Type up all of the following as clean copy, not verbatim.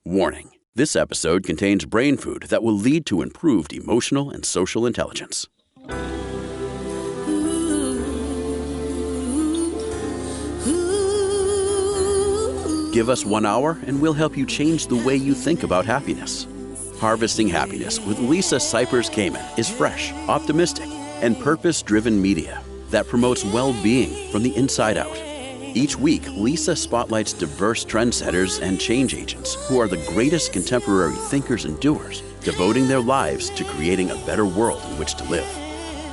Warning: this episode contains brain food that will lead to improved emotional and social intelligence. Give us 1 hour and we'll help you change the way you think about happiness. Harvesting Happiness with Lisa Cypers Kamen is fresh, optimistic, and purpose-driven media that promotes well-being from the inside out. Each week, Lisa spotlights diverse trendsetters and change agents who are the greatest contemporary thinkers and doers, devoting their lives to creating a better world in which to live.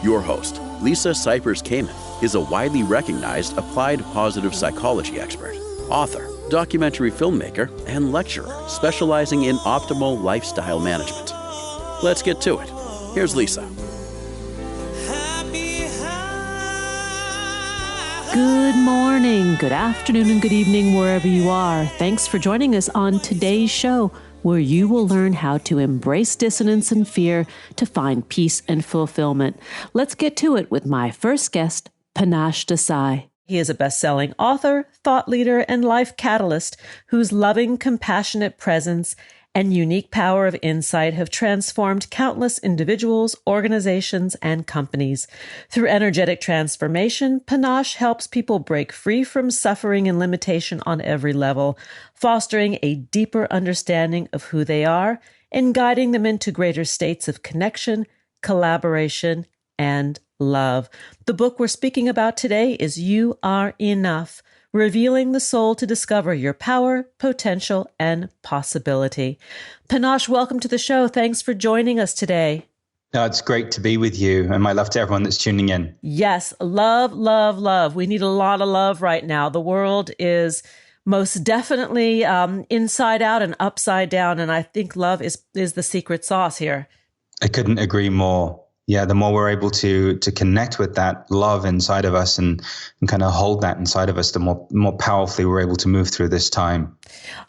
Your host, Lisa Cypers Kamen, is a widely recognized applied positive psychology expert, author, documentary filmmaker, and lecturer specializing in optimal lifestyle management. Let's get to it. Here's Lisa. Good morning, good afternoon, and good evening, wherever you are. Thanks for joining us on today's show, where you will learn how to embrace dissonance and fear to find peace and fulfillment. Let's get to it with my first guest, Panache Desai. He is a best-selling author, thought leader, and life catalyst whose loving, compassionate presence and unique power of insight have transformed countless individuals, organizations, and companies. Through energetic transformation, Panache helps people break free from suffering and limitation on every level, fostering a deeper understanding of who they are and guiding them into greater states of connection, collaboration, and love. The book we're speaking about today is You Are Enough, revealing the soul to discover your power, potential, and possibility. Panache, welcome to the show. Thanks for joining us today. No, it's great to be with you, and my love to everyone that's tuning in. Yes, love, love, love. We need a lot of love right now. The world is most definitely inside out and upside down, and I think love is the secret sauce here. I couldn't agree more. Yeah, the more we're able to connect with that love inside of us and kind of hold that inside of us, the more powerfully we're able to move through this time.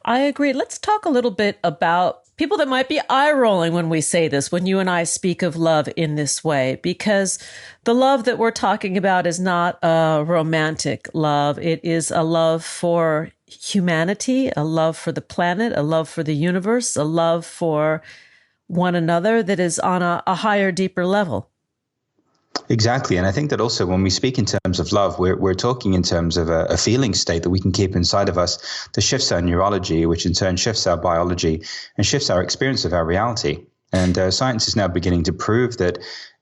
I agree. Let's talk a little bit about people that might be eye-rolling when we say this, when you and I speak of love in this way, because the love that we're talking about is not a romantic love. It is a love for humanity, a love for the planet, a love for the universe, a love for one another that is on a higher, deeper level. Exactly. And I think that also when we speak in terms of love, we're talking in terms of a feeling state that we can keep inside of us that shifts our neurology, which in turn shifts our biology and shifts our experience of our reality. And science is now beginning to prove that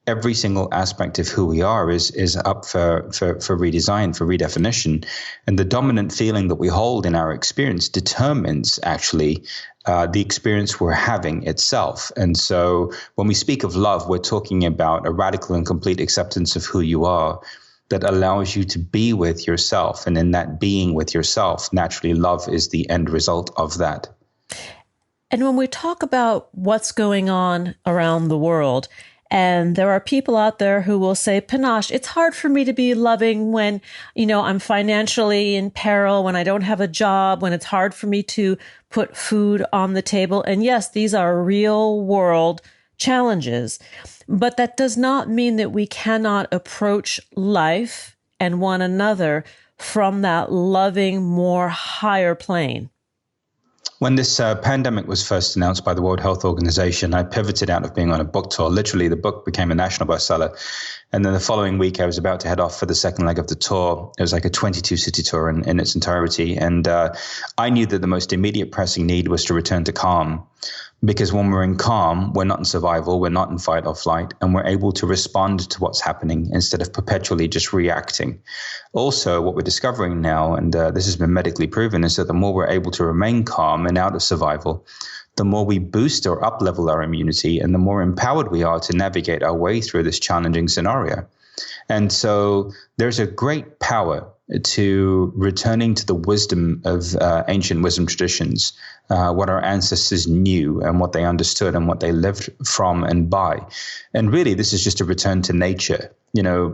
every single aspect of who we are is up for redesign, for redefinition. And the dominant feeling that we hold in our experience determines actually the experience we're having itself. And so when we speak of love, we're talking about a radical and complete acceptance of who you are that allows you to be with yourself. And in that being with yourself, naturally, love is the end result of that. And when we talk about what's going on around the world, and there are people out there who will say, Panache, it's hard for me to be loving when, I'm financially in peril, when I don't have a job, when it's hard for me to put food on the table. And yes, these are real world challenges, but that does not mean that we cannot approach life and one another from that loving, more higher plane. When this pandemic was first announced by the World Health Organization, I pivoted out of being on a book tour. Literally, the book became a national bestseller. And then the following week, I was about to head off for the second leg of the tour. It was like a 22-city tour in its entirety. And I knew that the most immediate pressing need was to return to calm. Because when we're in calm, we're not in survival, we're not in fight or flight, and we're able to respond to what's happening instead of perpetually just reacting. Also, what we're discovering now, and this has been medically proven, is that the more we're able to remain calm and out of survival, the more we boost or up-level our immunity and the more empowered we are to navigate our way through this challenging scenario. And so there's a great power to returning to the wisdom of ancient wisdom traditions, what our ancestors knew and what they understood and what they lived from and by. And really, this is just a return to nature.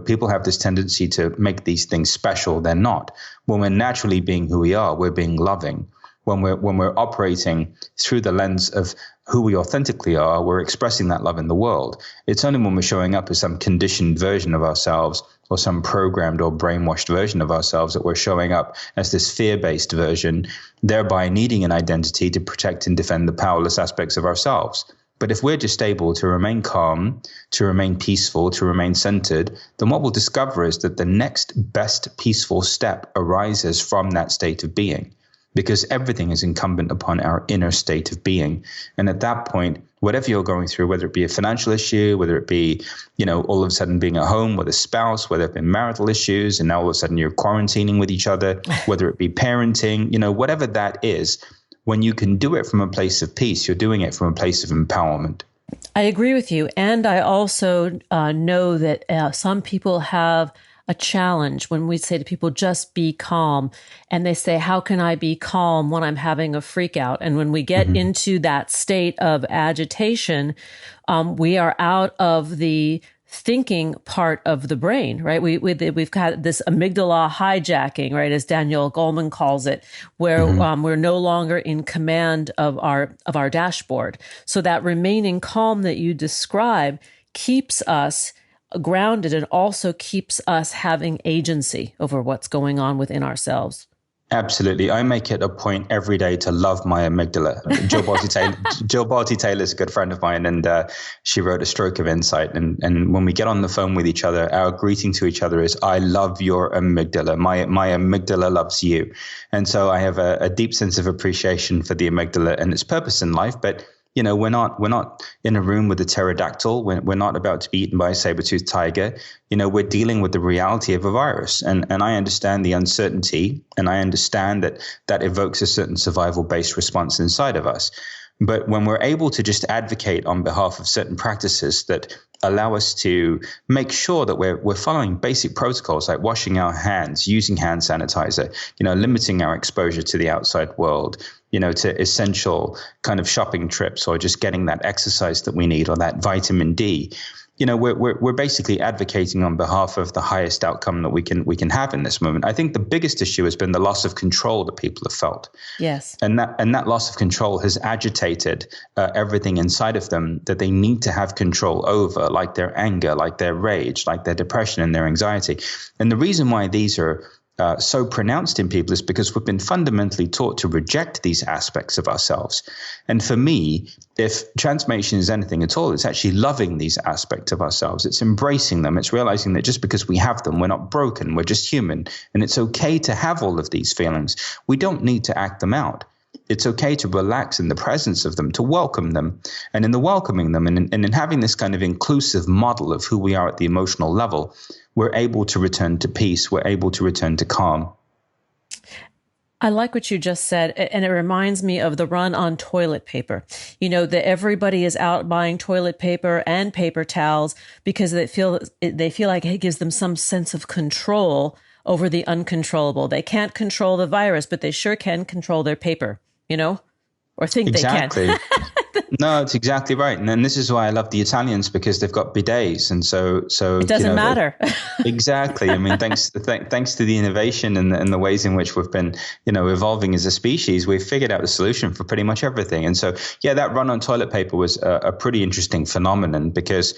People have this tendency to make these things special. They're not. When we're naturally being who we are, we're being loving. When we're operating through the lens of who we authentically are, we're expressing that love in the world. It's only when we're showing up as some conditioned version of ourselves or some programmed or brainwashed version of ourselves, that we're showing up as this fear-based version, thereby needing an identity to protect and defend the powerless aspects of ourselves. But if we're just able to remain calm, to remain peaceful, to remain centered, then what we'll discover is that the next best peaceful step arises from that state of being, because everything is incumbent upon our inner state of being. And at that point, whatever you're going through, whether it be a financial issue, whether it be, all of a sudden being at home with a spouse, whether it be marital issues, and now all of a sudden you're quarantining with each other, whether it be parenting, whatever that is, when you can do it from a place of peace, you're doing it from a place of empowerment. I agree with you. And I also know that some people have a challenge when we say to people, just be calm. And they say, how can I be calm when I'm having a freak out? And when we get into that state of agitation, we are out of the thinking part of the brain, right? We've got this amygdala hijacking, right? As Daniel Goleman calls it, where we're no longer in command of our dashboard. So that remaining calm that you describe keeps us grounded and also keeps us having agency over what's going on within ourselves. Absolutely. I make it a point every day to love my amygdala. Jill Barty Taylor is a good friend of mine, and she wrote A Stroke of Insight. And when we get on the phone with each other, our greeting to each other is, I love your amygdala. My amygdala loves you. And so I have a deep sense of appreciation for the amygdala and its purpose in life. But we're not in a room with a pterodactyl. We're not about to be eaten by a saber-toothed tiger. We're dealing with the reality of a virus. And I understand the uncertainty, and I understand that evokes a certain survival-based response inside of us. But when we're able to just advocate on behalf of certain practices that allow us to make sure that we're following basic protocols like washing our hands, using hand sanitizer, limiting our exposure to the outside world, to essential kind of shopping trips, or just getting that exercise that we need, or that vitamin D. We're basically advocating on behalf of the highest outcome that we can have in this moment. I think the biggest issue has been the loss of control that people have felt. Yes. And that loss of control has agitated everything inside of them that they need to have control over, like their anger, like their rage, like their depression and their anxiety. And the reason why these are so pronounced in people is because we've been fundamentally taught to reject these aspects of ourselves. And for me, if transformation is anything at all, it's actually loving these aspects of ourselves. It's embracing them. It's realizing that just because we have them, we're not broken. We're just human. And it's okay to have all of these feelings. We don't need to act them out. It's okay to relax in the presence of them, to welcome them. And in the welcoming them and in having this kind of inclusive model of who we are at the emotional level, we're able to return to peace. We're able to return to calm. I like what you just said, and it reminds me of the run on toilet paper. That everybody is out buying toilet paper and paper towels because they feel like it gives them some sense of control over the uncontrollable. They can't control the virus, but they sure can control their paper, or think exactly. They can. No, it's exactly right. And then this is why I love the Italians, because they've got bidets. And so it doesn't matter. Exactly. I mean, thanks to the innovation and the ways in which we've been, evolving as a species, we've figured out the solution for pretty much everything. And so, that run on toilet paper was a pretty interesting phenomenon, because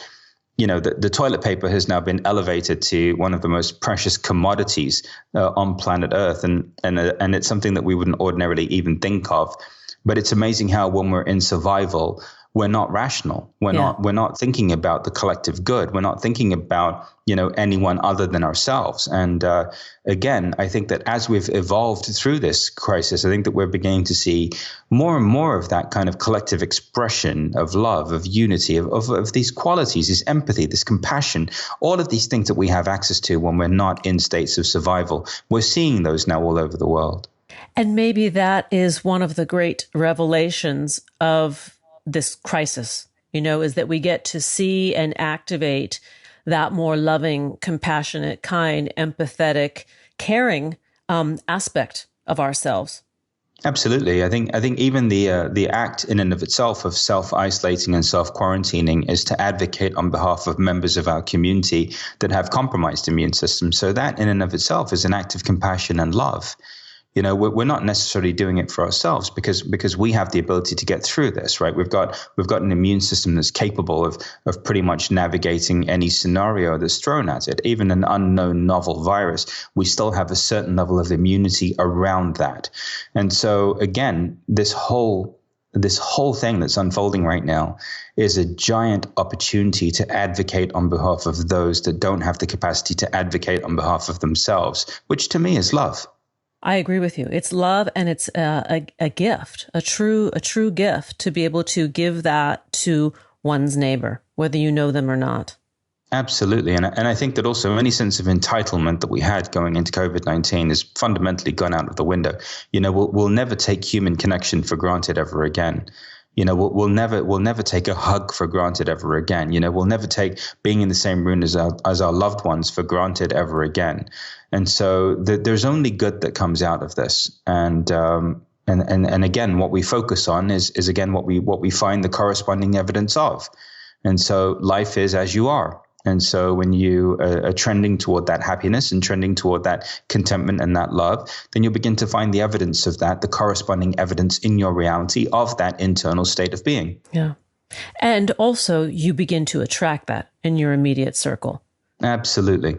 the toilet paper has now been elevated to one of the most precious commodities on planet Earth. And it's something that we wouldn't ordinarily even think of. But it's amazing how when we're in survival, we're not rational. We're not thinking about the collective good. We're not thinking about, anyone other than ourselves. And again, I think that as we've evolved through this crisis, I think that we're beginning to see more and more of that kind of collective expression of love, of unity, of these qualities, this empathy, this compassion, all of these things that we have access to when we're not in states of survival. We're seeing those now all over the world. And maybe that is one of the great revelations of this crisis, is that we get to see and activate that more loving, compassionate, kind, empathetic, caring aspect of ourselves. Absolutely. I think even the act in and of itself of self-isolating and self-quarantining is to advocate on behalf of members of our community that have compromised immune systems. So that in and of itself is an act of compassion and love. We're not necessarily doing it for ourselves because we have the ability to get through this, right? We've got an immune system that's capable of pretty much navigating any scenario that's thrown at it. Even an unknown novel virus, we still have a certain level of immunity around that. And so again, this whole thing that's unfolding right now is a giant opportunity to advocate on behalf of those that don't have the capacity to advocate on behalf of themselves, which to me is love. I agree with you. It's love, and it's a gift, a true gift to be able to give that to one's neighbor, whether you know them or not. Absolutely. And I think that also any sense of entitlement that we had going into COVID-19 is fundamentally gone out of the window. We'll never take human connection for granted ever again. We'll never take a hug for granted ever again. We'll never take being in the same room as our loved ones for granted ever again. And so there's only good that comes out of this. And again, what we focus on is again what we find the corresponding evidence of. And so life is as you are. And so when you are trending toward that happiness and trending toward that contentment and that love, then you'll begin to find the evidence of that, the corresponding evidence in your reality of that internal state of being. Yeah. And also you begin to attract that in your immediate circle. Absolutely.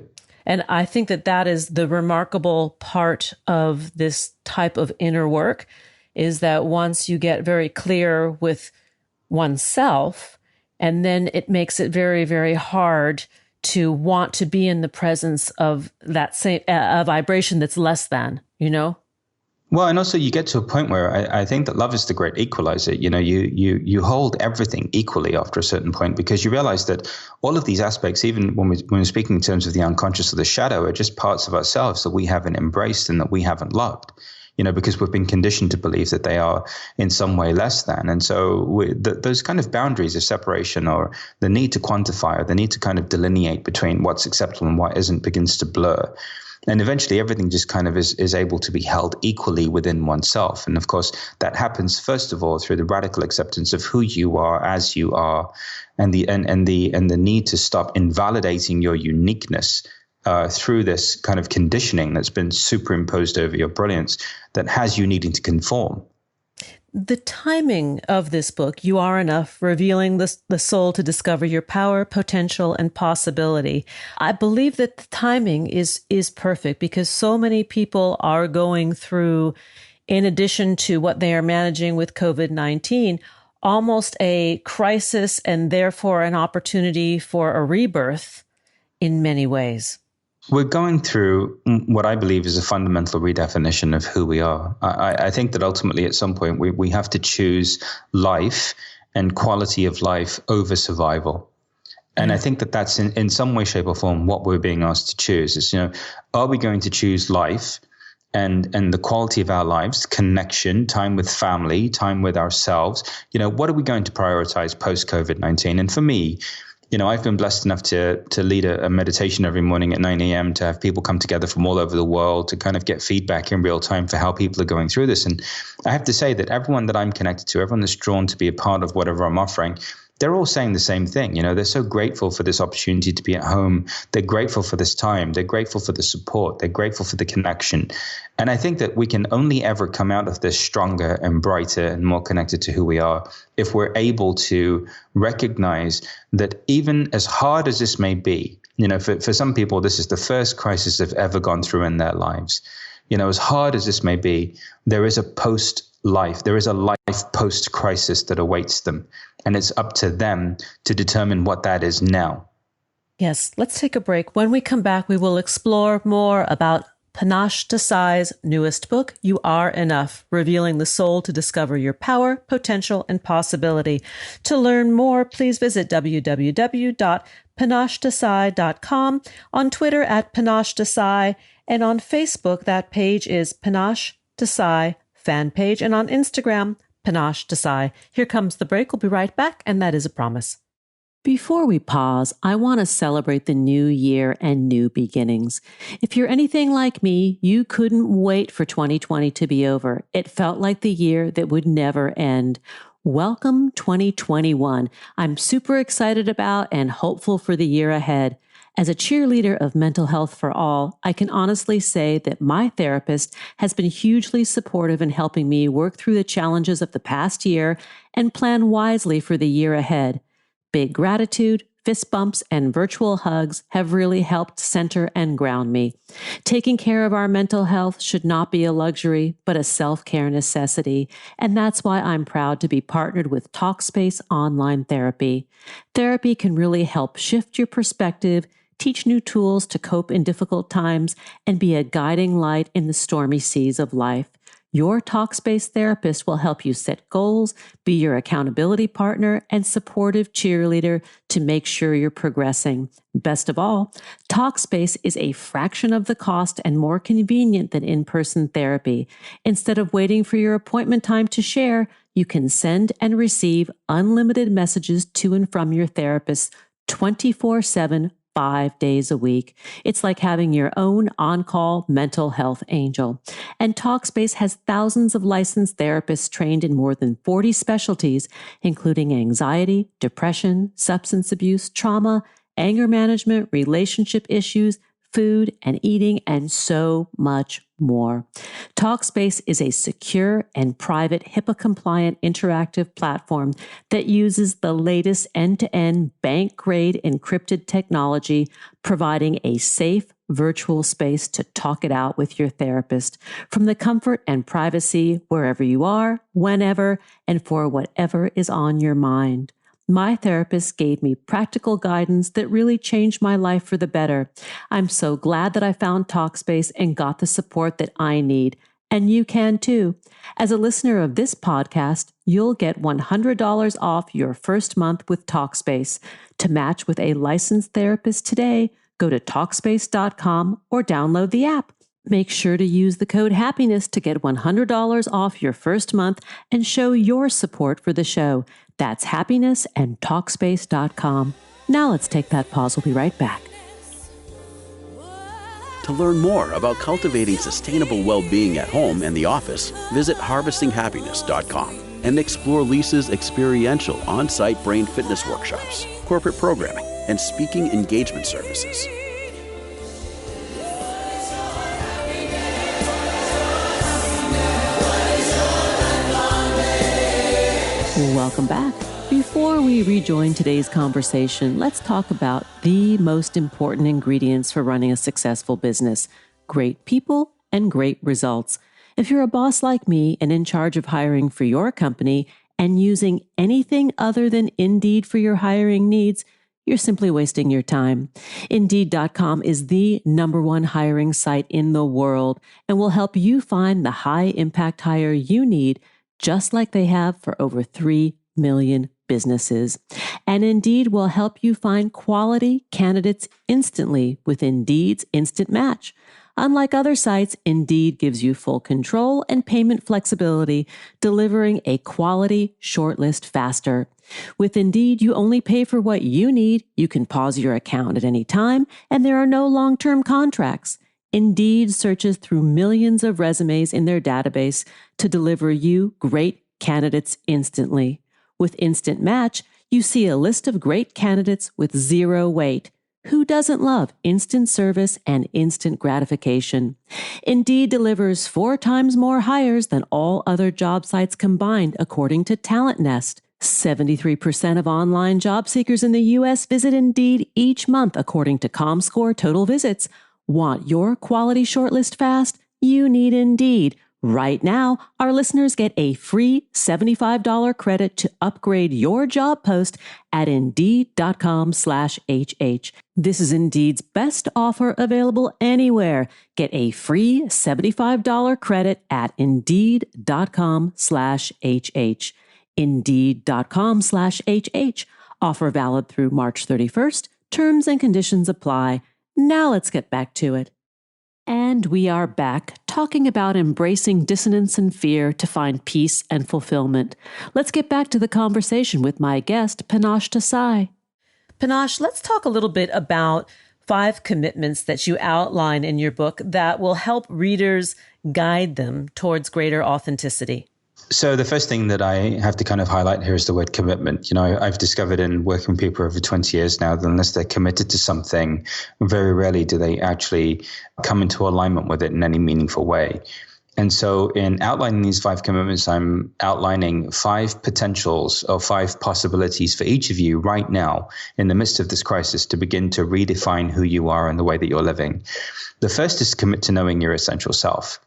And I think that is the remarkable part of this type of inner work, is that once you get very clear with oneself, and then it makes it very, very hard to want to be in the presence of that same a vibration that's less than, Well, and also you get to a point where I think that love is the great equalizer. You hold everything equally after a certain point, because you realize that all of these aspects, even when we're speaking in terms of the unconscious or the shadow, are just parts of ourselves that we haven't embraced and that we haven't loved. Because we've been conditioned to believe that they are in some way less than. And so those kind of boundaries of separation, or the need to quantify, or the need to kind of delineate between what's acceptable and what isn't, begins to blur. And eventually everything just kind of is able to be held equally within oneself. And of course, that happens, first of all, through the radical acceptance of who you are as you are, and the need to stop invalidating your uniqueness through this kind of conditioning that's been superimposed over your brilliance that has you needing to conform. The timing of this book, You Are Enough, revealing the soul to discover your power, potential, and possibility. I believe that the timing is perfect, because so many people are going through, in addition to what they are managing with COVID-19, almost a crisis and therefore an opportunity for a rebirth in many ways. We're going through what I believe is a fundamental redefinition of who we are. I think that ultimately at some point we have to choose life and quality of life over survival. And I think that that's in some way, shape or form what we're being asked to choose is, are we going to choose life and the quality of our lives, connection, time with family, time with ourselves? What are we going to prioritize post COVID-19? And for me, I've been blessed enough to lead a meditation every morning at 9 a.m. to have people come together from all over the world to kind of get feedback in real time for how people are going through this. And I have to say that everyone that I'm connected to, everyone that's drawn to be a part of whatever I'm offering, they're all saying the same thing. They're so grateful for this opportunity to be at home. They're grateful for this time. They're grateful for the support. They're grateful for the connection. And I think that we can only ever come out of this stronger and brighter and more connected to who we are if we're able to recognize that even as hard as this may be, for some people, this is the first crisis they've ever gone through in their lives. As hard as this may be, there is a post-life. There is a life post-crisis that awaits them. And it's up to them to determine what that is now. Yes, let's take a break. When we come back, we will explore more about Panache Desai's newest book, You Are Enough, revealing the soul to discover your power, potential, and possibility. To learn more, please visit www.panachedesai.com, on Twitter at Panache Desai, and on Facebook, that page is Panache Desai fan page, and on Instagram, Panache Desai. Here comes the break. We'll be right back, and that is a promise. Before we pause, I want to celebrate the new year and new beginnings. If you're anything like me, you couldn't wait for 2020 to be over. It felt like the year that would never end. Welcome 2021. I'm super excited about and hopeful for the year ahead. As a cheerleader of mental health for all, I can honestly say that my therapist has been hugely supportive in helping me work through the challenges of the past year and plan wisely for the year ahead. Big gratitude, fist bumps, and virtual hugs have really helped center and ground me. Taking care of our mental health should not be a luxury, but a self-care necessity, and that's why I'm proud to be partnered with Talkspace Online Therapy. Therapy can really help shift your perspective, teach new tools to cope in difficult times, and be a guiding light in the stormy seas of life. Your Talkspace therapist will help you set goals, be your accountability partner, and supportive cheerleader to make sure you're progressing. Best of all, Talkspace is a fraction of the cost and more convenient than in-person therapy. Instead of waiting for your appointment time to share, you can send and receive unlimited messages to and from your therapist 24/7, 5 days a week. It's like having your own on-call mental health angel. And Talkspace has thousands of licensed therapists trained in more than 40 specialties, including anxiety, depression, substance abuse, trauma, anger management, relationship issues, food and eating, and so much more. Talkspace is a secure and private HIPAA-compliant interactive platform that uses the latest end-to-end bank-grade encrypted technology, providing a safe virtual space to talk it out with your therapist from the comfort and privacy wherever you are, whenever, and for whatever is on your mind. My therapist gave me practical guidance that really changed my life for the better. I'm so glad that I found Talkspace and got the support that I need. And you can too. As a listener of this podcast, you'll get $100 off your first month with Talkspace. To match with a licensed therapist today, go to Talkspace.com or download the app. Make sure to use the code HAPPINESS to get $100 off your first month and show your support for the show. That's happiness and Talkspace.com. Now let's take that pause. We'll be right back. To learn more about cultivating sustainable well-being at home and the office, visit harvestinghappiness.com and explore Lisa's experiential on-site brain fitness workshops, corporate programming, and speaking engagement services. Welcome back. Before we rejoin today's conversation, let's talk about the most important ingredients for running a successful business: great people and great results. If you're a boss like me and in charge of hiring for your company and using anything other than Indeed for your hiring needs, you're simply wasting your time. Indeed.com is the #1 hiring site in the world and will help you find the high-impact hire you need, just like they have for over 3 million businesses. And Indeed will help you find quality candidates instantly with Indeed's Instant Match. Unlike other sites, Indeed gives you full control and payment flexibility, delivering a quality shortlist faster. With Indeed, you only pay for what you need. You can pause your account at any time, and there are no long-term contracts. Indeed searches through millions of resumes in their database to deliver you great candidates instantly. With Instant Match, you see a list of great candidates with zero wait. Who doesn't love instant service and instant gratification? Indeed delivers 4 times more hires than all other job sites combined, according to Talent Nest. 73% of online job seekers in the U.S. visit Indeed each month, according to ComScore Total Visits. Want your quality shortlist fast? You need Indeed. Right now, our listeners get a free $75 credit to upgrade your job post at Indeed.com/HH. This is Indeed's best offer available anywhere. Get a free $75 credit at Indeed.com/HH. Indeed.com/HH. Offer valid through March 31st. Terms and conditions apply. Now let's get back to it. And we are back talking about embracing dissonance and fear to find peace and fulfillment. Let's get back to the conversation with my guest, Panache Desai. Panache, let's talk a little bit about 5 commitments that you outline in your book that will help readers guide them towards greater authenticity. So the first thing that I have to kind of highlight here is the word commitment. I've discovered in working with people over 20 years now that unless they're committed to something, very rarely do they actually come into alignment with it in any meaningful way. And so in outlining these 5 commitments, I'm outlining 5 potentials or 5 possibilities for each of you right now in the midst of this crisis to begin to redefine who you are and the way that you're living. The first is commit to knowing your essential self.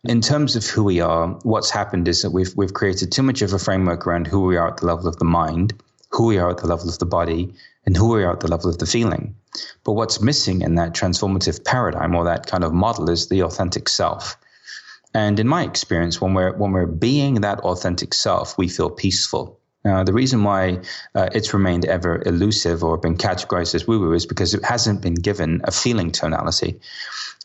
In terms of who we are, what's happened is that we've created too much of a framework around who we are at the level of the mind, who we are at the level of the body, and who we are at the level of the feeling. But what's missing in that transformative paradigm or that kind of model is the authentic self. And in my experience, when we're being that authentic self, we feel peaceful. The reason why it's remained ever elusive or been categorized as woo-woo is because it hasn't been given a feeling tonality.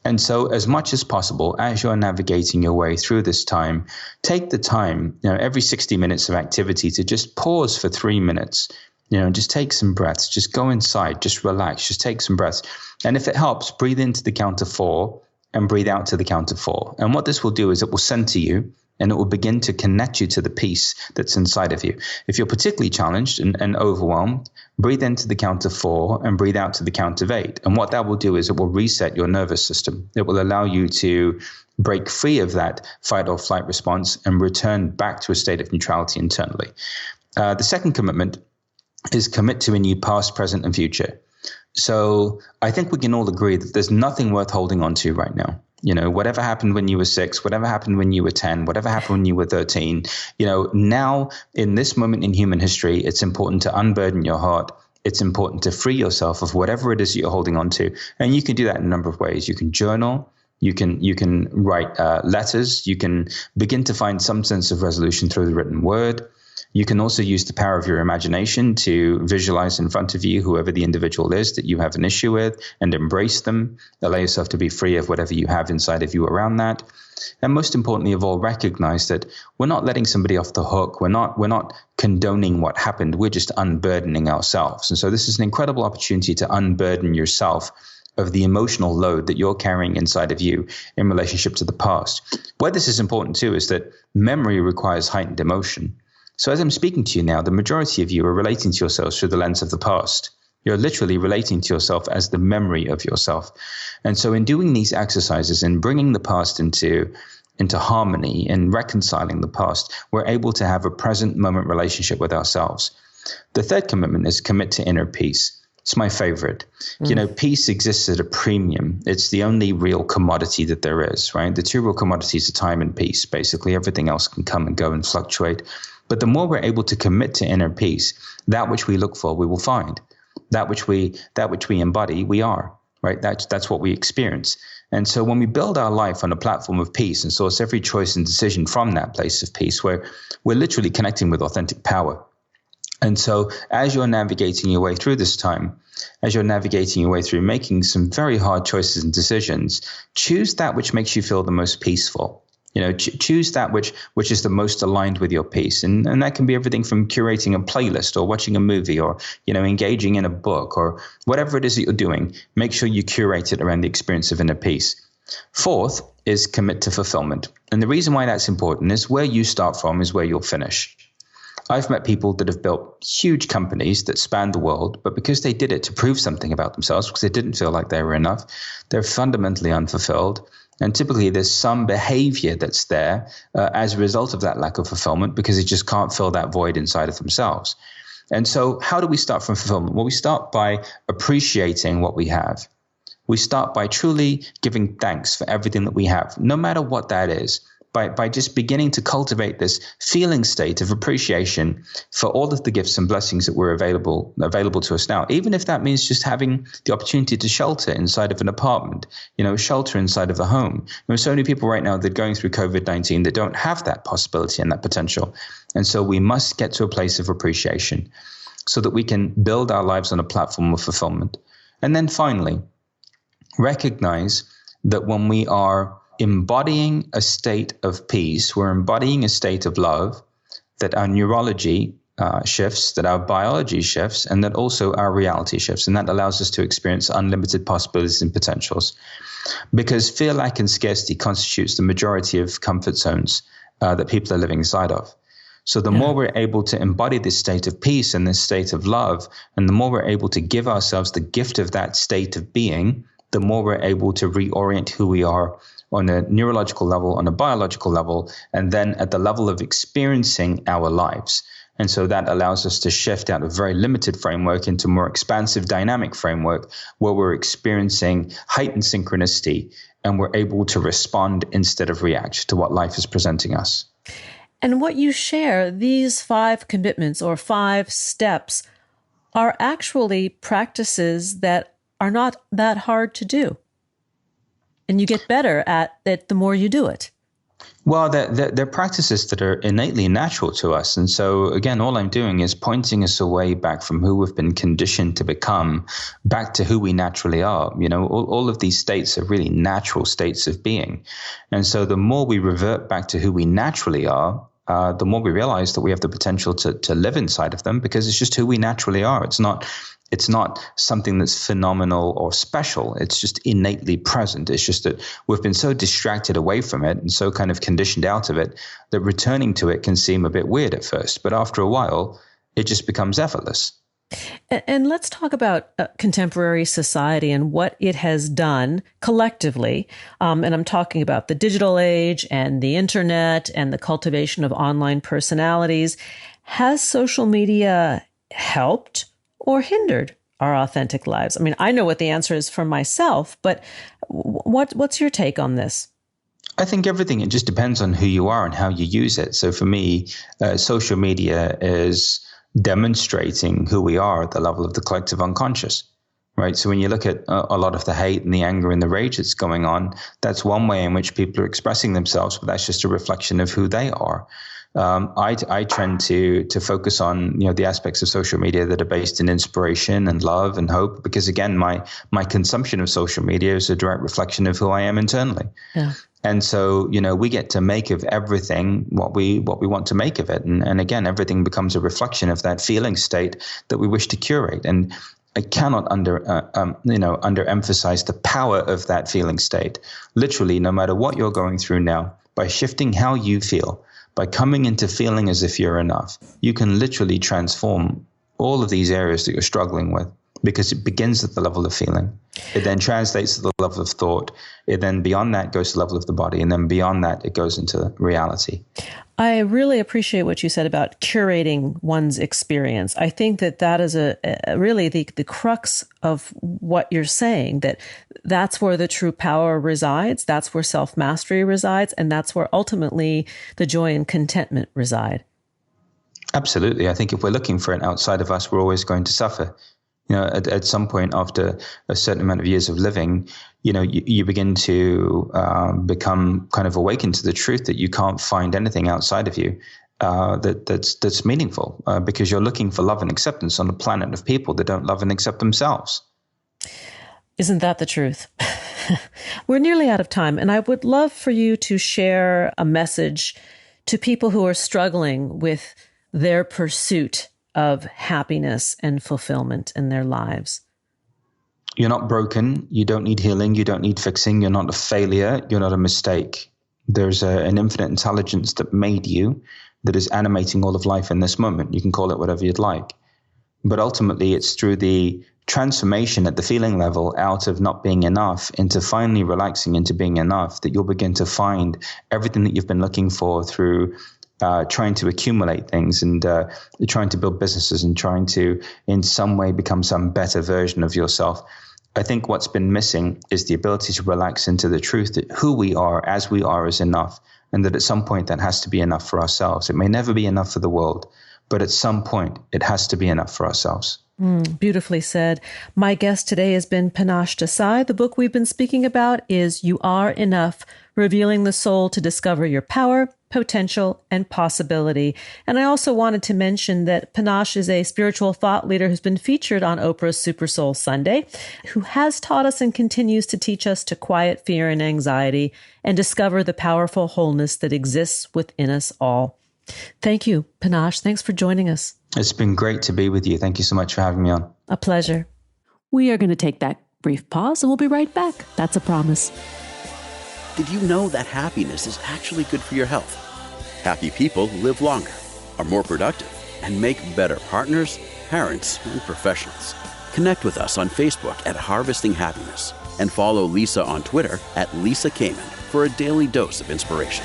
And so as much as possible, as you're navigating your way through this time, take the time, every 60 minutes of activity to just pause for 3 minutes, just take some breaths, just go inside, just relax, just take some breaths. And if it helps, breathe into the count of 4 and breathe out to the count of 4. And what this will do is it will center you and it will begin to connect you to the peace that's inside of you. If you're particularly challenged and overwhelmed, breathe into the count of 4 and breathe out to the count of 8. And what that will do is it will reset your nervous system. It will allow you to break free of that fight or flight response and return back to a state of neutrality internally. The second commitment is commit to a new past, present, and future. So I think we can all agree that there's nothing worth holding on to right now. Whatever happened when you were 6, whatever happened when you were 10, whatever happened when you were 13, now in this moment in human history, it's important to unburden your heart. It's important to free yourself of whatever it is that you're holding on to. And you can do that in a number of ways. You can journal. You can write letters. You can begin to find some sense of resolution through the written word. You can also use the power of your imagination to visualize in front of you whoever the individual is that you have an issue with and embrace them. Allow yourself to be free of whatever you have inside of you around that. And most importantly of all, recognize that we're not letting somebody off the hook. We're not condoning what happened. We're just unburdening ourselves. And so this is an incredible opportunity to unburden yourself of the emotional load that you're carrying inside of you in relationship to the past. Why this is important too is that memory requires heightened emotion. So as I'm speaking to you now, the majority of you are relating to yourselves through the lens of the past. You're literally relating to yourself as the memory of yourself. And so in doing these exercises and bringing the past into harmony and reconciling the past, we're able to have a present moment relationship with ourselves. The third commitment is commit to inner peace. It's my favorite. Peace exists at a premium. It's the only real commodity that there is, right? The two real commodities are time and peace. Basically, everything else can come and go and fluctuate. But the more we're able to commit to inner peace, that which we look for, we will find. That which we embody, we are, right? That's what we experience. And so when we build our life on a platform of peace and source every choice and decision from that place of peace, we're literally connecting with authentic power. And so as you're navigating your way through this time, as you're navigating your way through making some very hard choices and decisions, choose that which makes you feel the most peaceful. Choose that which is the most aligned with your peace. And that can be everything from curating a playlist or watching a movie or, engaging in a book or whatever it is that you're doing. Make sure you curate it around the experience of inner peace. Fourth is commit to fulfillment. And the reason why that's important is where you start from is where you'll finish. I've met people that have built huge companies that span the world, but because they did it to prove something about themselves, because they didn't feel like they were enough, they're fundamentally unfulfilled. And typically there's some behavior that's there as a result of that lack of fulfillment because they just can't fill that void inside of themselves. And so how do we start from fulfillment? Well, we start by appreciating what we have. We start by truly giving thanks for everything that we have, no matter what that is. By just beginning to cultivate this feeling state of appreciation for all of the gifts and blessings that were available to us now, even if that means just having the opportunity to shelter inside of an apartment, shelter inside of a home. There are so many people right now that are going through COVID-19 that don't have that possibility and that potential. And so we must get to a place of appreciation so that we can build our lives on a platform of fulfillment. And then finally, recognize that when we are embodying a state of peace, we're embodying a state of love, that our neurology shifts, that our biology shifts, and that also our reality shifts. And that allows us to experience unlimited possibilities and potentials. Because fear, lack, and scarcity constitutes the majority of comfort zones that people are living inside of. So the more we're able to embody this state of peace and this state of love, and the more we're able to give ourselves the gift of that state of being, the more we're able to reorient who we are on a neurological level, on a biological level, and then at the level of experiencing our lives. And so that allows us to shift out of a very limited framework into a more expansive dynamic framework where we're experiencing heightened synchronicity and we're able to respond instead of react to what life is presenting us. And what you share, these 5 commitments or 5 steps, are actually practices that are not that hard to do. And you get better at it the more you do it. Well, they're practices that are innately natural to us. And so, again, all I'm doing is pointing us away back from who we've been conditioned to become, back to who we naturally are. You know, all of these states are really natural states of being. And so the more we revert back to who we naturally are, the more we realize that we have the potential to live inside of them, because it's just who we naturally are. It's not something that's phenomenal or special. It's just innately present. It's just that we've been so distracted away from it and so kind of conditioned out of it that returning to it can seem a bit weird at first. But after a while, it just becomes effortless. And let's talk about contemporary society and what it has done collectively. And I'm talking about the digital age and the internet and the cultivation of online personalities. Has social media helped or hindered our authentic lives? I mean, I know what the answer is for myself, but what's your take on this? I think everything, it just depends on who you are and how you use it. So for me, social media is demonstrating who we are at the level of the collective unconscious, right? So when you look at a lot of the hate and the anger and the rage that's going on, that's one way in which people are expressing themselves, but that's just a reflection of who they are. I tend to focus on, the aspects of social media that are based in inspiration and love and hope, because again, my consumption of social media is a direct reflection of who I am internally. Yeah. And so, we get to make of everything what we want to make of it. And again, everything becomes a reflection of that feeling state that we wish to curate. And I cannot underemphasize the power of that feeling state. Literally, no matter what you're going through now, by shifting how you feel, by coming into feeling as if you're enough, you can literally transform all of these areas that you're struggling with, because it begins at the level of feeling. It then translates to the level of thought. It then beyond that goes to the level of the body. And then beyond that, it goes into reality. I really appreciate what you said about curating one's experience. I think that is really the crux of what you're saying, that's where the true power resides. That's where self-mastery resides. And that's where ultimately the joy and contentment reside. Absolutely. I think if we're looking for it outside of us, we're always going to suffer. At some point after a certain amount of years of living, you begin to become kind of awakened to the truth that you can't find anything outside of you that's meaningful, because you're looking for love and acceptance on a planet of people that don't love and accept themselves. Isn't that the truth? We're nearly out of time, and I would love for you to share a message to people who are struggling with their pursuit of happiness and fulfillment in their lives. You're not broken. You don't need healing. You don't need fixing. You're not a failure. You're not a mistake. There's an infinite intelligence that made you, that is animating all of life in this moment. You can call it whatever you'd like. But ultimately, it's through the transformation at the feeling level out of not being enough into finally relaxing into being enough that you'll begin to find everything that you've been looking for through trying to accumulate things and trying to build businesses and trying to in some way become some better version of yourself. I think what's been missing is the ability to relax into the truth that who we are as we are is enough, and that at some point that has to be enough for ourselves. It may never be enough for the world, but at some point it has to be enough for ourselves. Beautifully said. My guest today has been Panache Desai. The book we've been speaking about is You Are Enough, Revealing the Soul to Discover Your Power, Potential, and Possibility. And I also wanted to mention that Panache is a spiritual thought leader who's been featured on Oprah's Super Soul Sunday, who has taught us and continues to teach us to quiet fear and anxiety and discover the powerful wholeness that exists within us all. Thank you, Panache. Thanks for joining us. It's been great to be with you. Thank you so much for having me on. A pleasure. We are going to take that brief pause and we'll be right back. That's a promise. Did you know that happiness is actually good for your health? Happy people live longer, are more productive, and make better partners, parents, and professionals. Connect with us on Facebook at Harvesting Happiness and follow Lisa on Twitter at Lisa Kamen for a daily dose of inspiration.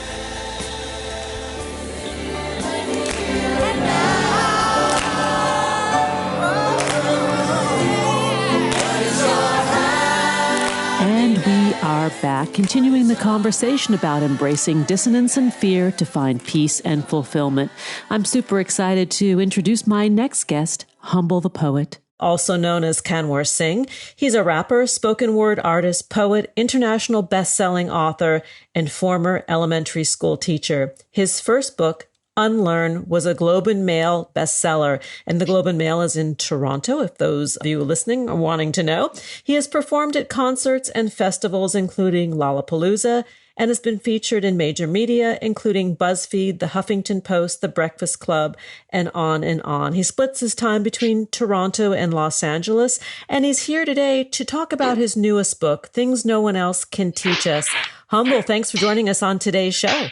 And we are back, continuing the conversation about embracing dissonance and fear to find peace and fulfillment. I'm super excited to introduce my next guest, Humble the Poet. Also known as Kanwer Singh, he's a rapper, spoken word artist, poet, international best-selling author, and former elementary school teacher. His first book, Unlearn, was a Globe and Mail bestseller, and the Globe and Mail is in Toronto, if those of you listening are wanting to know. He has performed at concerts and festivals, including Lollapalooza, and has been featured in major media, including BuzzFeed, The Huffington Post, The Breakfast Club, and on and on. He splits his time between Toronto and Los Angeles, and he's here today to talk about his newest book, Things No One Else Can Teach Us. Humble, thanks for joining us on today's show.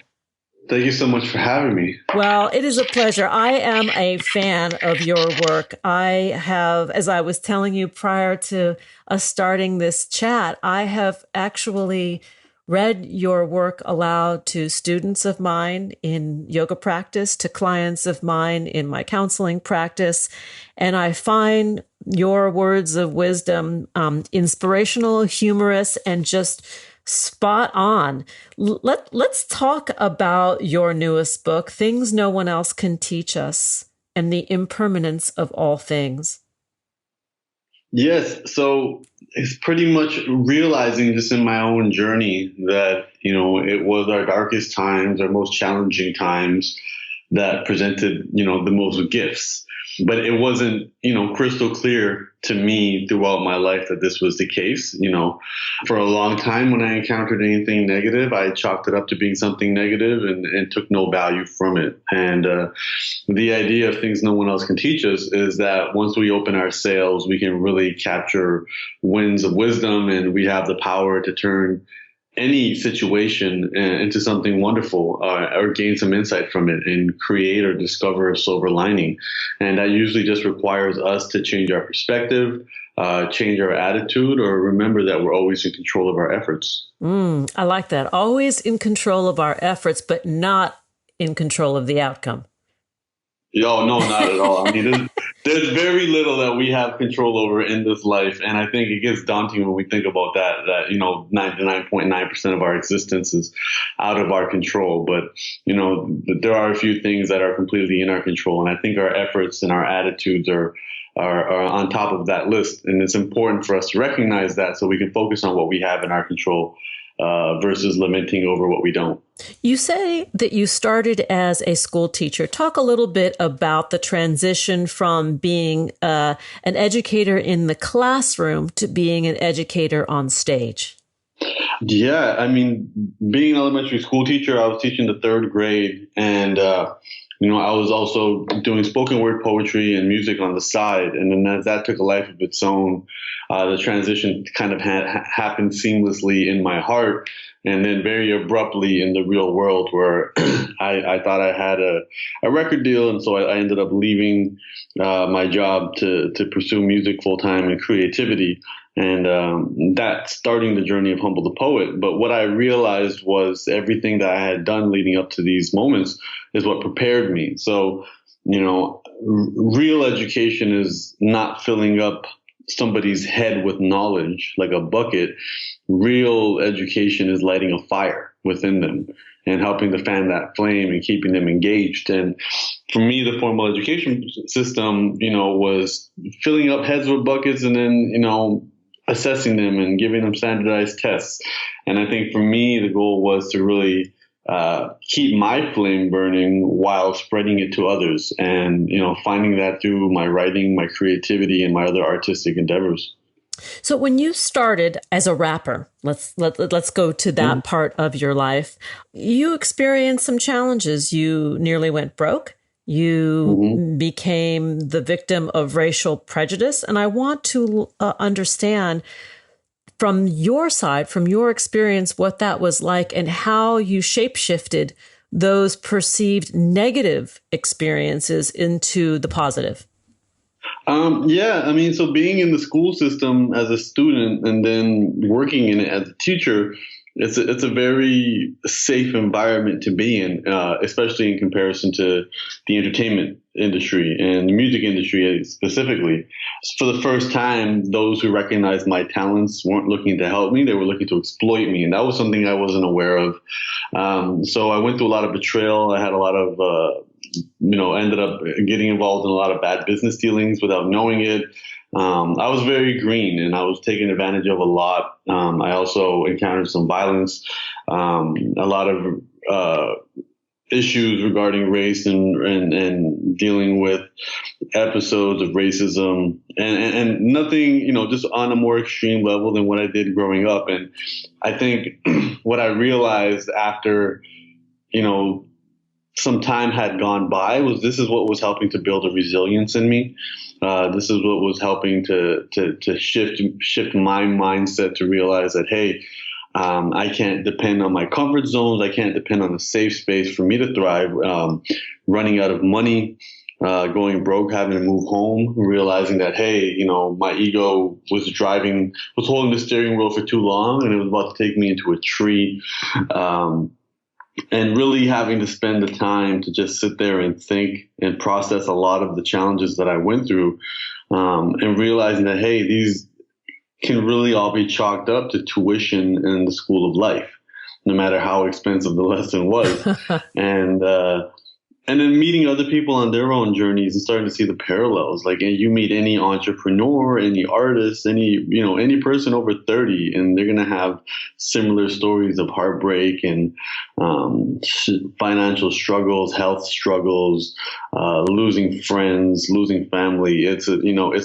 Thank you so much for having me. Well, it is a pleasure. I am a fan of your work. I have, as I was telling you prior to us starting this chat, I have actually read your work aloud to students of mine in yoga practice, to clients of mine in my counseling practice. And I find your words of wisdom inspirational, humorous, and just spot on. Let's talk about your newest book, Things No One Else Can Teach Us, and the impermanence of all things. Yes. So it's pretty much realizing just in my own journey that, it was our darkest times, our most challenging times that presented, the most gifts. But it wasn't, crystal clear to me throughout my life that this was the case. For a long time when I encountered anything negative, I chalked it up to being something negative and took no value from it. And the idea of Things No One Else Can Teach Us is that once we open our sails, we can really capture winds of wisdom, and we have the power to turn any situation into something wonderful, or gain some insight from it and create or discover a silver lining. And that usually just requires us to change our perspective, change our attitude, or remember that we're always in control of our efforts. I like that. Always in control of our efforts, but not in control of the outcome. No, not at all. I mean, there's very little that we have control over in this life. And I think it gets daunting when we think about that 99.9% of our existence is out of our control. But, there are a few things that are completely in our control. And I think our efforts and our attitudes are on top of that list. And it's important for us to recognize that so we can focus on what we have in our control versus lamenting over what we don't. You say that you started as a school teacher. Talk a little bit about the transition from being an educator in the classroom to being an educator on stage. Yeah, I mean, being an elementary school teacher, I was teaching the third grade, and I was also doing spoken word poetry and music on the side. And then as that took a life of its own, the transition kind of happened seamlessly in my heart, and then very abruptly in the real world, where I thought I had a record deal. And so I ended up leaving my job to pursue music full time and creativity. And that's starting the journey of Humble the Poet. But what I realized was everything that I had done leading up to these moments is what prepared me. So, real education is not filling up somebody's head with knowledge like a bucket. Real education is lighting a fire within them and helping to fan that flame and keeping them engaged. And for me, the formal education system, was filling up heads with buckets and then, assessing them and giving them standardized tests. And I think for me, the goal was to really keep my flame burning while spreading it to others, and finding that through my writing, my creativity, and my other artistic endeavors. So when you started as a rapper, let's go to that part of your life. You experienced some challenges. You nearly went broke. You became the victim of racial prejudice. And I want to understand from your side, from your experience, what that was like and how you shapeshifted those perceived negative experiences into the positive? Yeah, I mean, so being in the school system as a student and then working in it as a teacher, it's a very safe environment to be in, especially in comparison to the entertainment industry and the music industry specifically. For the first time, those who recognized my talents weren't looking to help me; they were looking to exploit me, and that was something I wasn't aware of. So I went through a lot of betrayal. I had a lot of ended up getting involved in a lot of bad business dealings without knowing it. I was very green and I was taken advantage of a lot. I also encountered some violence, a lot of issues regarding race and dealing with episodes of racism and nothing, just on a more extreme level than what I did growing up. And I think what I realized after, some time had gone by was this is what was helping to build a resilience in me. This is what was helping to shift my mindset to realize that, hey, I can't depend on my comfort zones. I can't depend on a safe space for me to thrive. Running out of money, going broke, having to move home, realizing that, hey, my ego was holding the steering wheel for too long and it was about to take me into a tree. And really having to spend the time to just sit there and think and process a lot of the challenges that I went through, and realizing that, hey, these can really all be chalked up to tuition in the school of life, no matter how expensive the lesson was. And then meeting other people on their own journeys and starting to see the parallels. Like, you meet any entrepreneur, any artist, any person over 30, and they're going to have similar stories of heartbreak and financial struggles, health struggles, losing friends, losing family. It's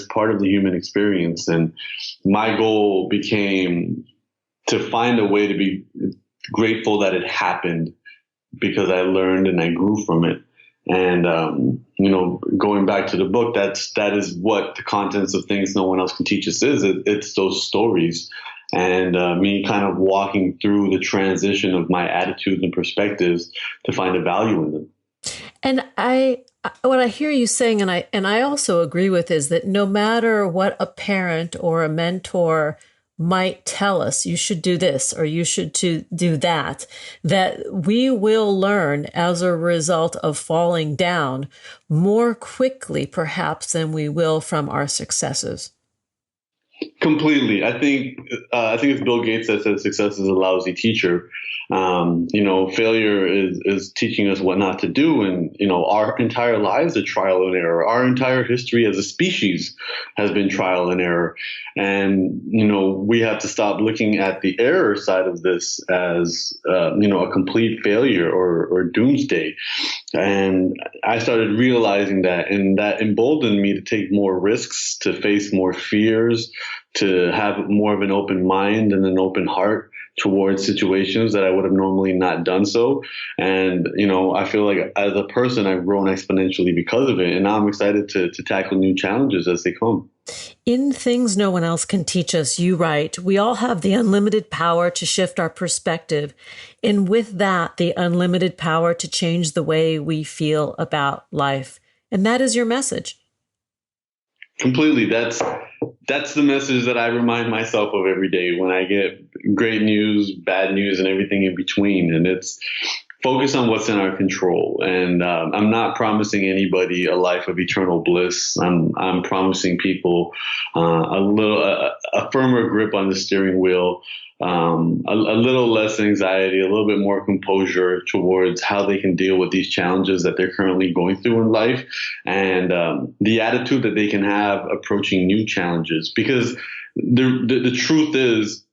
part of the human experience. And my goal became to find a way to be grateful that it happened, because I learned and I grew from it. And, going back to the book, that is what the contents of Things No One Else Can Teach Us is. It's those stories and me kind of walking through the transition of my attitudes and perspectives to find a value in them. And what I hear you saying, and I also agree with, is that no matter what a parent or a mentor might tell us, you should do this or you should do that we will learn as a result of falling down more quickly, perhaps, than we will from our successes. Completely. I think it's Bill Gates that says success is a lousy teacher. Failure is teaching us what not to do. And, our entire lives are trial and error. Our entire history as a species has been trial and error. And, we have to stop looking at the error side of this as, a complete failure or doomsday. And I started realizing that, and that emboldened me to take more risks, to face more fears, to have more of an open mind and an open heart towards situations that I would have normally not done so. And, I feel like as a person, I've grown exponentially because of it. And now I'm excited to tackle new challenges as they come. In Things No One Else Can Teach Us, you write, we all have the unlimited power to shift our perspective. And with that, the unlimited power to change the way we feel about life. And that is your message. Completely. That's the message that I remind myself of every day when I get great news, bad news, and everything in between. And it's focus on what's in our control. And I'm not promising anybody a life of eternal bliss. I'm promising people a firmer grip on the steering wheel, a little less anxiety, a little bit more composure towards how they can deal with these challenges that they're currently going through in life, and the attitude that they can have approaching new challenges. Because the truth is,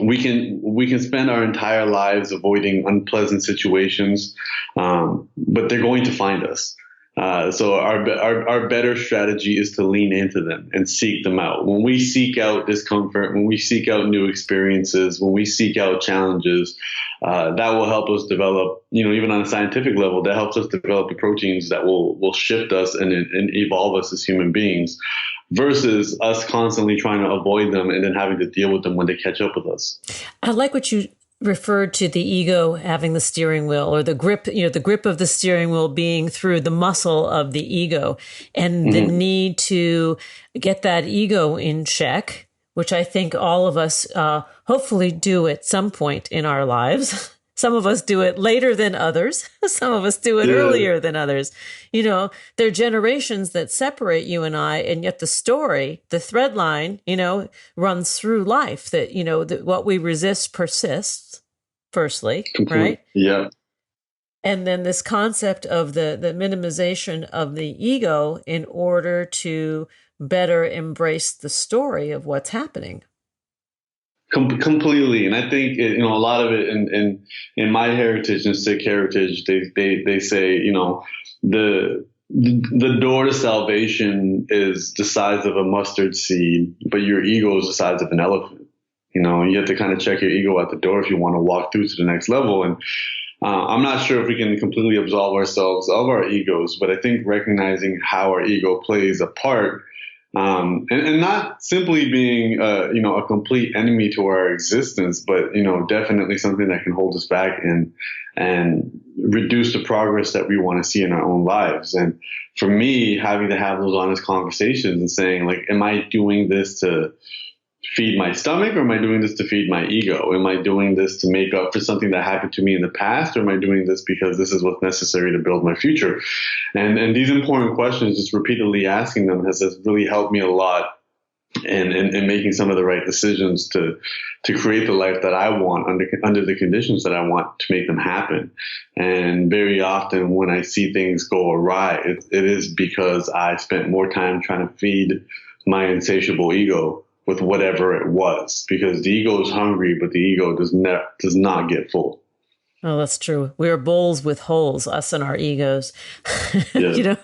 we can spend our entire lives avoiding unpleasant situations, but they're going to find us. So our better strategy is to lean into them and seek them out. When we seek out discomfort, when we seek out new experiences, when we seek out challenges, that will help us develop, even on a scientific level, that helps us develop the proteins that will shift us and evolve us as human beings, versus us constantly trying to avoid them and then having to deal with them when they catch up with us. I like what you referred to the ego having the steering wheel, or the grip, the grip of the steering wheel being through the muscle of the ego, and the need to get that ego in check, which I think all of us hopefully do at some point in our lives. Some of us do it later than others. Some of us do it earlier than others. There are generations that separate you and I, and yet the story, the thread line, runs through life, that, that what we resist persists, firstly, right? Yeah. And then this concept of the minimization of the ego in order to better embrace the story of what's happening. Completely, and I think a lot of it in my heritage and Sikh heritage, they say the door to salvation is the size of a mustard seed, but your ego is the size of an elephant. You have to kind of check your ego at the door if you want to walk through to the next level. And I'm not sure if we can completely absolve ourselves of our egos, but I think recognizing how our ego plays a part. And not simply being, a complete enemy to our existence, but, definitely something that can hold us back and reduce the progress that we want to see in our own lives. And for me, having to have those honest conversations and saying, like, am I doing this to feed my stomach, or am I doing this to feed my ego? Am I doing this to make up for something that happened to me in the past, or am I doing this because this is what's necessary to build my future? And these important questions, just repeatedly asking them, has really helped me a lot in making some of the right decisions to create the life that I want under the conditions that I want to make them happen. And very often when I see things go awry, it is because I spent more time trying to feed my insatiable ego with whatever it was, because the ego is hungry, but the ego does not get full. Oh, that's true. We're bowls with holes, us and our egos. Yes.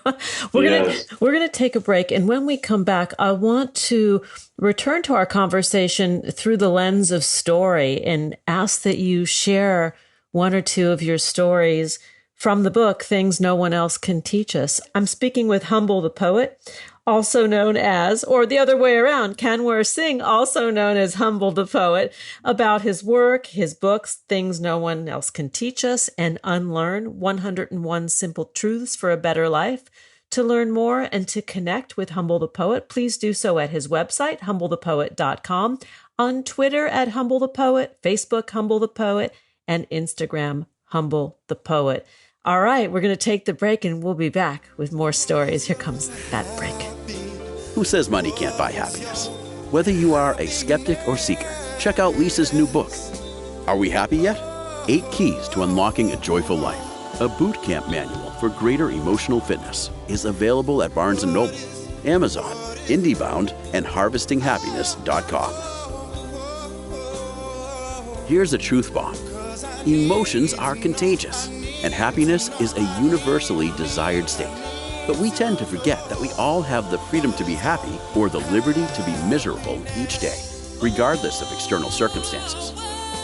We're gonna take a break, and when we come back, I want to return to our conversation through the lens of story and ask that you share one or two of your stories from the book, Things No One Else Can Teach Us. I'm speaking with Humble the Poet, also known as, or the other way around, Kanwer Singh, also known as Humble the Poet, about his work, his books, Things No One Else Can Teach Us, and Unlearn, 101 Simple Truths for a Better Life. To learn more and to connect with Humble the Poet, please do so at his website, humblethepoet.com, on Twitter at Humble the Poet, Facebook Humble the Poet, and Instagram Humble the Poet. All right, we're going to take the break, and we'll be back with more stories. Here comes that break. Who says money can't buy happiness? Whether you are a skeptic or seeker, check out Lisa's new book. Are we happy yet? 8 Keys to Unlocking a Joyful Life, a boot camp manual for greater emotional fitness, is available at Barnes & Noble, Amazon, IndieBound, and HarvestingHappiness.com. Here's a truth bomb. Emotions are contagious, and happiness is a universally desired state. But we tend to forget that we all have the freedom to be happy or the liberty to be miserable each day, regardless of external circumstances.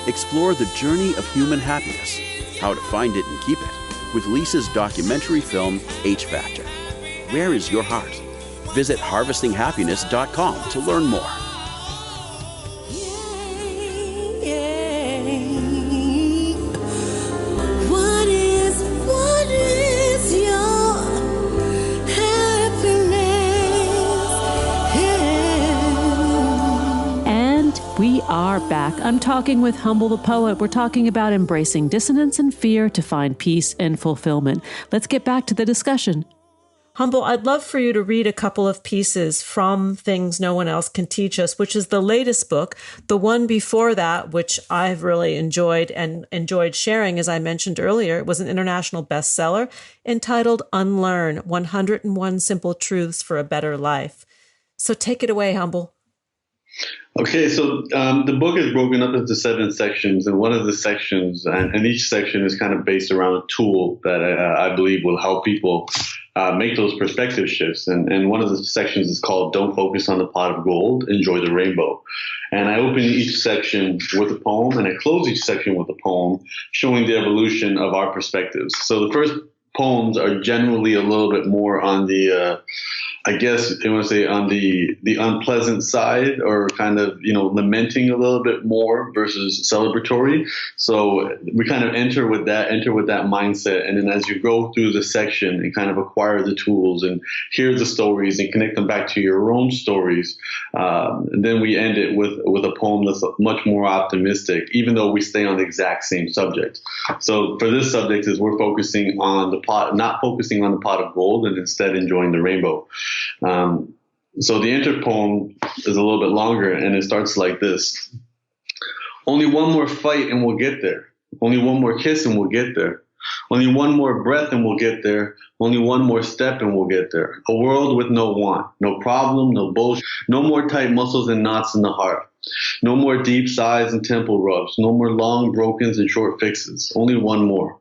Explore the journey of human happiness, how to find it and keep it, with Lisa's documentary film, H Factor. Where is your heart? Visit HarvestingHappiness.com to learn more. We are back. I'm talking with Humble the Poet. We're talking about embracing dissonance and fear to find peace and fulfillment. Let's get back to the discussion. Humble, I'd love for you to read a couple of pieces from Things No One Else Can Teach Us, which is the latest book. The one before that, which I've really enjoyed and enjoyed sharing, as I mentioned earlier, it was an international bestseller entitled Unlearn, 101 Simple Truths for a Better Life. So take it away, Humble. Okay, so the book is broken up into 7 sections, and one of the sections, and each section is kind of based around a tool that I believe will help people make those perspective shifts. And one of the sections is called Don't Focus on the Pot of Gold, Enjoy the Rainbow. And I open each section with a poem, and I close each section with a poem showing the evolution of our perspectives. So the first poems are generally a little bit more on the I guess you want to say on the unpleasant side, or kind of, lamenting a little bit more versus celebratory. So we kind of enter with that mindset. And then as you go through the section and kind of acquire the tools and hear the stories and connect them back to your own stories, then we end it with a poem that's much more optimistic, even though we stay on the exact same subject. So for this subject is we're focusing on the pot, not focusing on the pot of gold, and instead enjoying the rainbow. So the enter poem is a little bit longer, and it starts like this. Only one more fight and we'll get there. Only one more kiss and we'll get there. Only one more breath and we'll get there. Only one more step and we'll get there. A world with no want, no problem, no bullshit, no more tight muscles and knots in the heart. No more deep sighs and temple rubs. No more long brokens and short fixes. Only one more.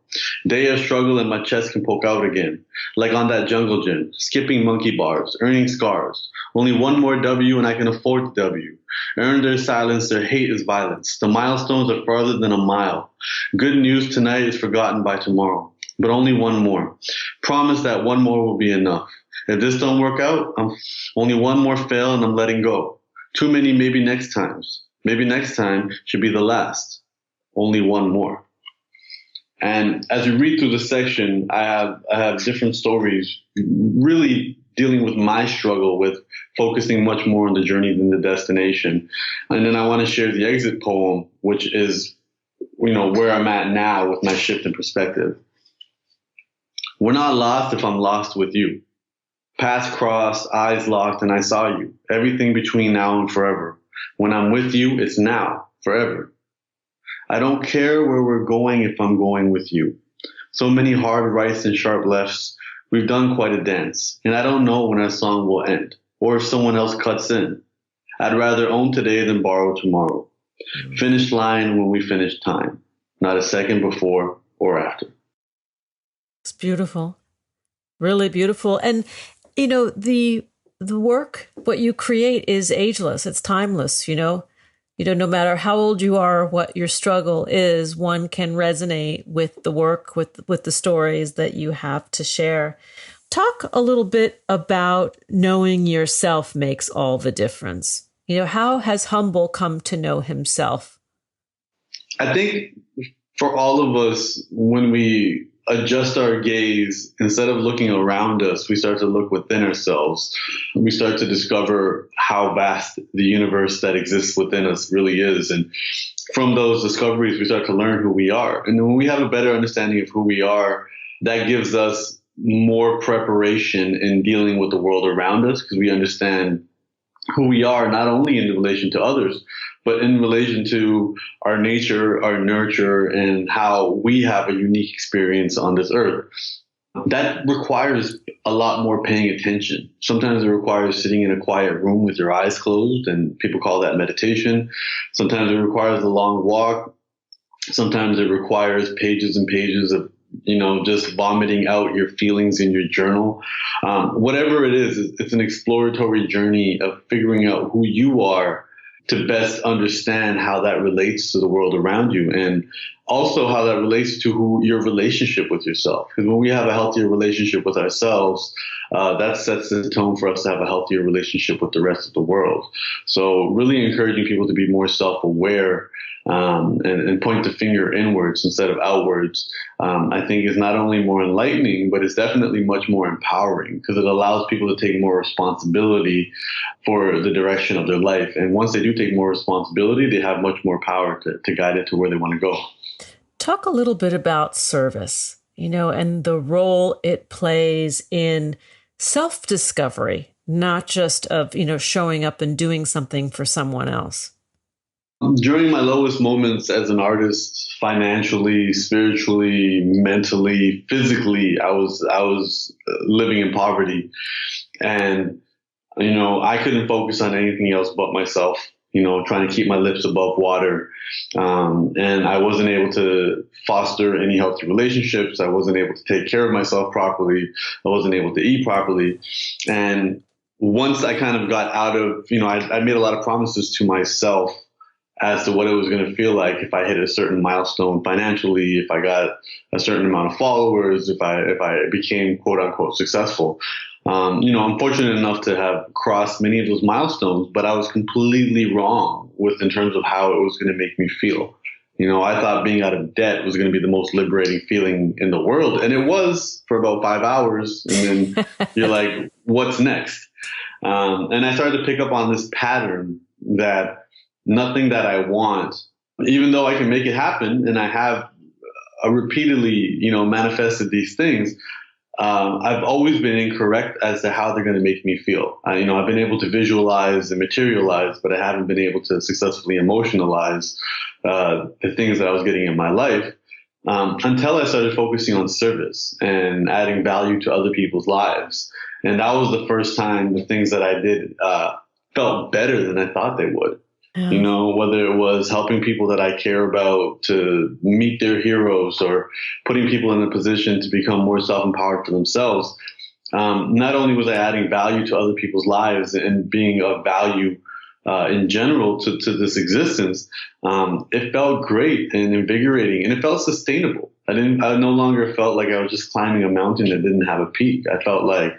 Day of struggle and my chest can poke out again. Like on that jungle gym, skipping monkey bars, earning scars. Only one more W and I can afford the W. Earn their silence, their hate is violence. The milestones are farther than a mile. Good news tonight is forgotten by tomorrow. But only one more. Promise that one more will be enough. If this don't work out, only one more fail and I'm letting go. Too many maybe next times. Maybe next time should be the last. Only one more. And as you read through the section, I have different stories really dealing with my struggle with focusing much more on the journey than the destination. And then I want to share the exit poem, which is, where I'm at now with my shift in perspective. We're not lost if I'm lost with you. Paths crossed, eyes locked, and I saw you. Everything between now and forever. When I'm with you, it's now, forever. I don't care where we're going if I'm going with you. So many hard rights and sharp lefts. We've done quite a dance. And I don't know when our song will end, or if someone else cuts in. I'd rather own today than borrow tomorrow. Finish line when we finish time. Not a second before or after. It's beautiful. Really beautiful. And, the work, what you create is ageless. It's timeless, no matter how old you are, what your struggle is, one can resonate with the work, with the stories that you have to share. Talk a little bit about knowing yourself makes all the difference. How has Humble come to know himself? I think for all of us, when we adjust our gaze, instead of looking around us, we start to look within ourselves. We start to discover how vast the universe that exists within us really is. And from those discoveries, we start to learn who we are. And when we have a better understanding of who we are, that gives us more preparation in dealing with the world around us, because we understand who we are, not only in relation to others, but in relation to our nature, our nurture, and how we have a unique experience on this earth. That requires a lot more paying attention. Sometimes it requires sitting in a quiet room with your eyes closed, and people call that meditation. Sometimes it requires a long walk. Sometimes it requires pages and pages of just vomiting out your feelings in your journal. Whatever it is, it's an exploratory journey of figuring out who you are to best understand how that relates to the world around you, and also how that relates to your relationship with yourself. Because when we have a healthier relationship with ourselves, that sets the tone for us to have a healthier relationship with the rest of the world. So really encouraging people to be more self-aware and point the finger inwards instead of outwards, I think is not only more enlightening, but it's definitely much more empowering, because it allows people to take more responsibility for the direction of their life. And once they do take more responsibility, they have much more power to guide it to where they want to go. Talk a little bit about service, and the role it plays in self-discovery, not just of, showing up and doing something for someone else. During my lowest moments as an artist, financially, spiritually, mentally, physically, I was living in poverty, and I couldn't focus on anything else but myself. Trying to keep my lips above water, and I wasn't able to foster any healthy relationships. I wasn't able to take care of myself properly. I wasn't able to eat properly, and once I kind of got out of, I made a lot of promises to myself as to what it was going to feel like if I hit a certain milestone financially, if I got a certain amount of followers, if I became quote unquote successful. I'm fortunate enough to have crossed many of those milestones, but I was completely wrong in terms of how it was going to make me feel. I thought being out of debt was going to be the most liberating feeling in the world. And it was for about 5 hours. And then you're like, what's next? And I started to pick up on this pattern that nothing that I want, even though I can make it happen, and I have repeatedly, manifested these things, I've always been incorrect as to how they're going to make me feel. I've been able to visualize and materialize, but I haven't been able to successfully emotionalize the things that I was getting in my life until I started focusing on service and adding value to other people's lives. And that was the first time the things that I did felt better than I thought they would. Whether it was helping people that I care about to meet their heroes or putting people in a position to become more self-empowered for themselves. Not only was I adding value to other people's lives and being of value in general to this existence, it felt great and invigorating, and it felt sustainable. I no longer felt like I was just climbing a mountain that didn't have a peak. I felt like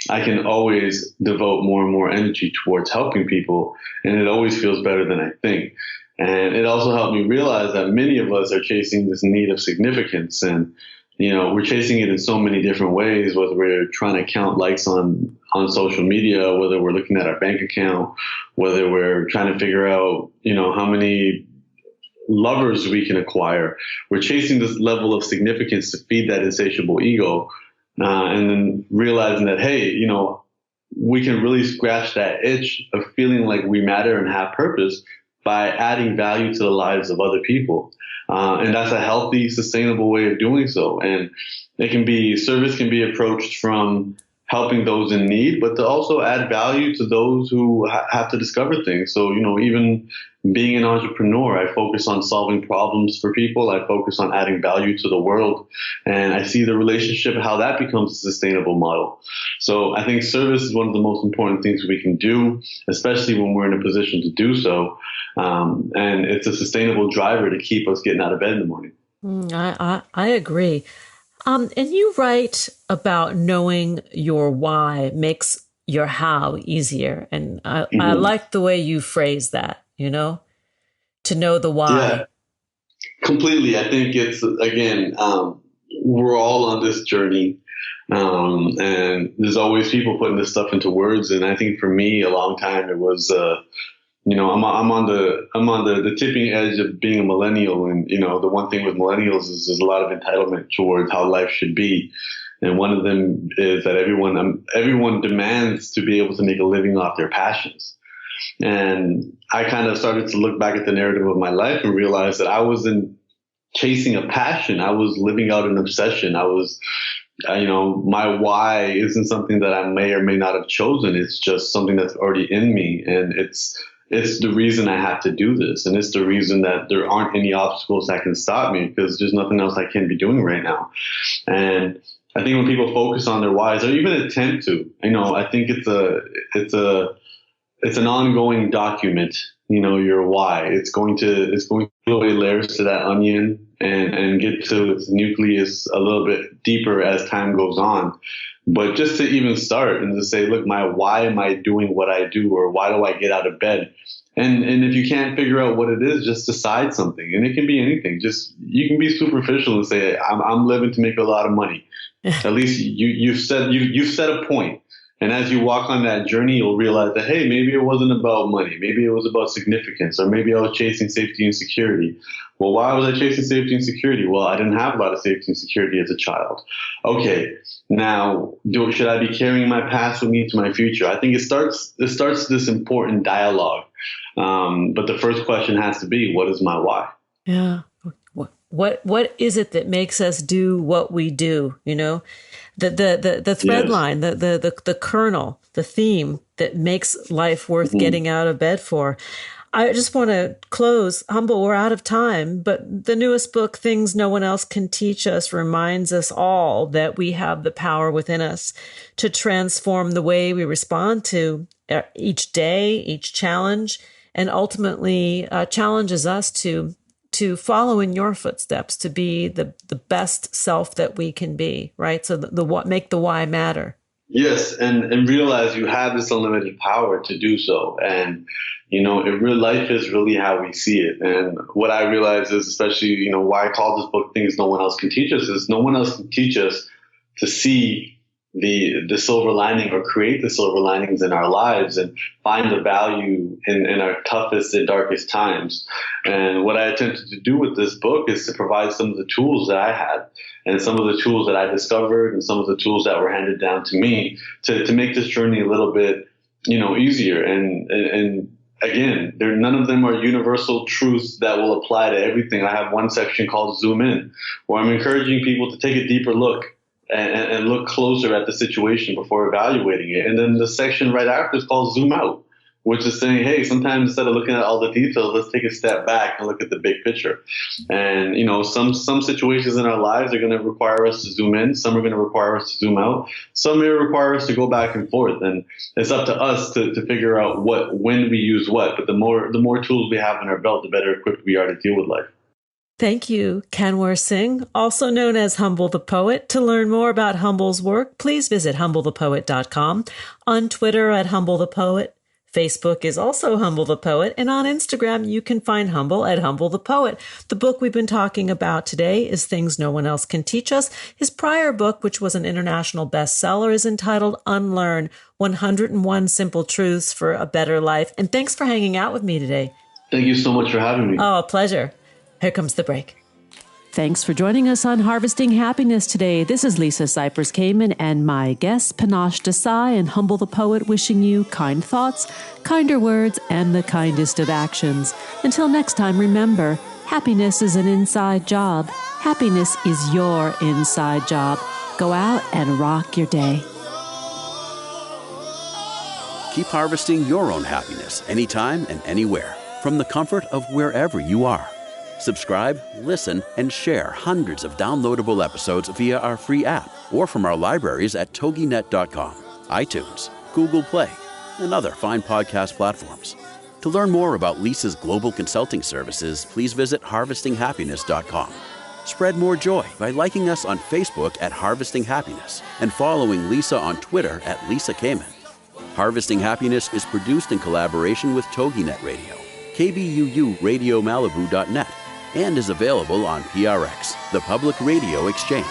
I can always devote more and more energy towards helping people, and it always feels better than I think. And it also helped me realize that many of us are chasing this need of significance, and we're chasing it in so many different ways, whether we're trying to count likes on social media, whether we're looking at our bank account, whether we're trying to figure out, how many lovers we can acquire. We're chasing this level of significance to feed that insatiable ego, and then realizing that, hey, we can really scratch that itch of feeling like we matter and have purpose by adding value to the lives of other people. And that's a healthy, sustainable way of doing so. And service can be approached from helping those in need, but to also add value to those who have to discover things. So, even being an entrepreneur, I focus on solving problems for people. I focus on adding value to the world. And I see the relationship, how that becomes a sustainable model. So I think service is one of the most important things we can do, especially when we're in a position to do so. And it's a sustainable driver to keep us getting out of bed in the morning. I agree. And you write about knowing your why makes your how easier. And I like the way you phrase that, to know the why. Yeah, completely. I think it's, again, we're all on this journey. And there's always people putting this stuff into words. And I think for me, a long time, it was, I'm on the tipping edge of being a millennial. And, the one thing with millennials is there's a lot of entitlement towards how life should be. And one of them is that everyone demands to be able to make a living off their passions. And I kind of started to look back at the narrative of my life and realize that I wasn't chasing a passion. I was living out an obsession. My why isn't something that I may or may not have chosen. It's just something that's already in me. And it's the reason I have to do this. And it's the reason that there aren't any obstacles that can stop me, because there's nothing else I can be doing right now. And I think when people focus on their whys, or even attempt to, I think it's an ongoing document, your why. It's going to peel away layers to that onion and get to its nucleus a little bit deeper as time goes on. But just to even start and to say, look, why am I doing what I do, or why do I get out of bed? And if you can't figure out what it is, just decide something. And it can be anything. You can be superficial and say, I'm living to make a lot of money. At least you've set a point. And as you walk on that journey, you'll realize that, hey, maybe it wasn't about money. Maybe it was about significance, or maybe I was chasing safety and security. Well, why was I chasing safety and security? Well, I didn't have a lot of safety and security as a child. Okay, now should I be carrying my past with me to my future? I think it starts this important dialogue. But the first question has to be, what is my why? Yeah. What is it that makes us do what we do? The thread Yes. line, the kernel, the theme that makes life worth getting out of bed for. I just want to close. Humble, we're out of time, but the newest book, Things No One Else Can Teach Us, reminds us all that we have the power within us to transform the way we respond to each day, each challenge, and ultimately challenges us to follow in your footsteps, to be the best self that we can be, right? So make the why matter. Yes, and realize you have this unlimited power to do so. And, life is really how we see it. And what I realize is, especially, why I call this book Things No One Else Can Teach Us, is no one else can teach us to see the silver lining or create the silver linings in our lives and find the value in our toughest and darkest times. And what I attempted to do with this book is to provide some of the tools that I had and some of the tools that I discovered and some of the tools that were handed down to me to make this journey a little bit, easier. And again, none of them are universal truths that will apply to everything. I have one section called Zoom In, where I'm encouraging people to take a deeper look and look closer at the situation before evaluating it. And then the section right after is called Zoom Out, which is saying, hey, sometimes instead of looking at all the details, let's take a step back and look at the big picture. And, some situations in our lives are going to require us to zoom in. Some are going to require us to zoom out. Some may require us to go back and forth. And it's up to us to figure out when we use what. But the more tools we have in our belt, the better equipped we are to deal with life. Thank you, Kanwer Singh, also known as Humble the Poet. To learn more about Humble's work, please visit humblethepoet.com, on Twitter at Humble the Poet. Facebook is also Humble the Poet, and on Instagram you can find Humble at Humble the Poet. The book we've been talking about today is Things No One Else Can Teach Us. His prior book, which was an international bestseller, is entitled Unlearn, 101 Simple Truths for a Better Life. And thanks for hanging out with me today. Thank you so much for having me. Oh, a pleasure. Here comes the break. Thanks for joining us on Harvesting Happiness today. This is Lisa Cypers Kamen and my guests, Panache Desai and Humble the Poet, wishing you kind thoughts, kinder words, and the kindest of actions. Until next time, remember, happiness is an inside job. Happiness is your inside job. Go out and rock your day. Keep harvesting your own happiness anytime and anywhere from the comfort of wherever you are. Subscribe, listen, and share hundreds of downloadable episodes via our free app or from our libraries at toginet.com, iTunes, Google Play, and other fine podcast platforms. To learn more about Lisa's global consulting services, please visit harvestinghappiness.com. Spread more joy by liking us on Facebook at Harvesting Happiness and following Lisa on Twitter at Lisa Kamen. Harvesting Happiness is produced in collaboration with TogiNet Radio, KBUU Radio Malibu.net, and is available on PRX, the Public Radio Exchange.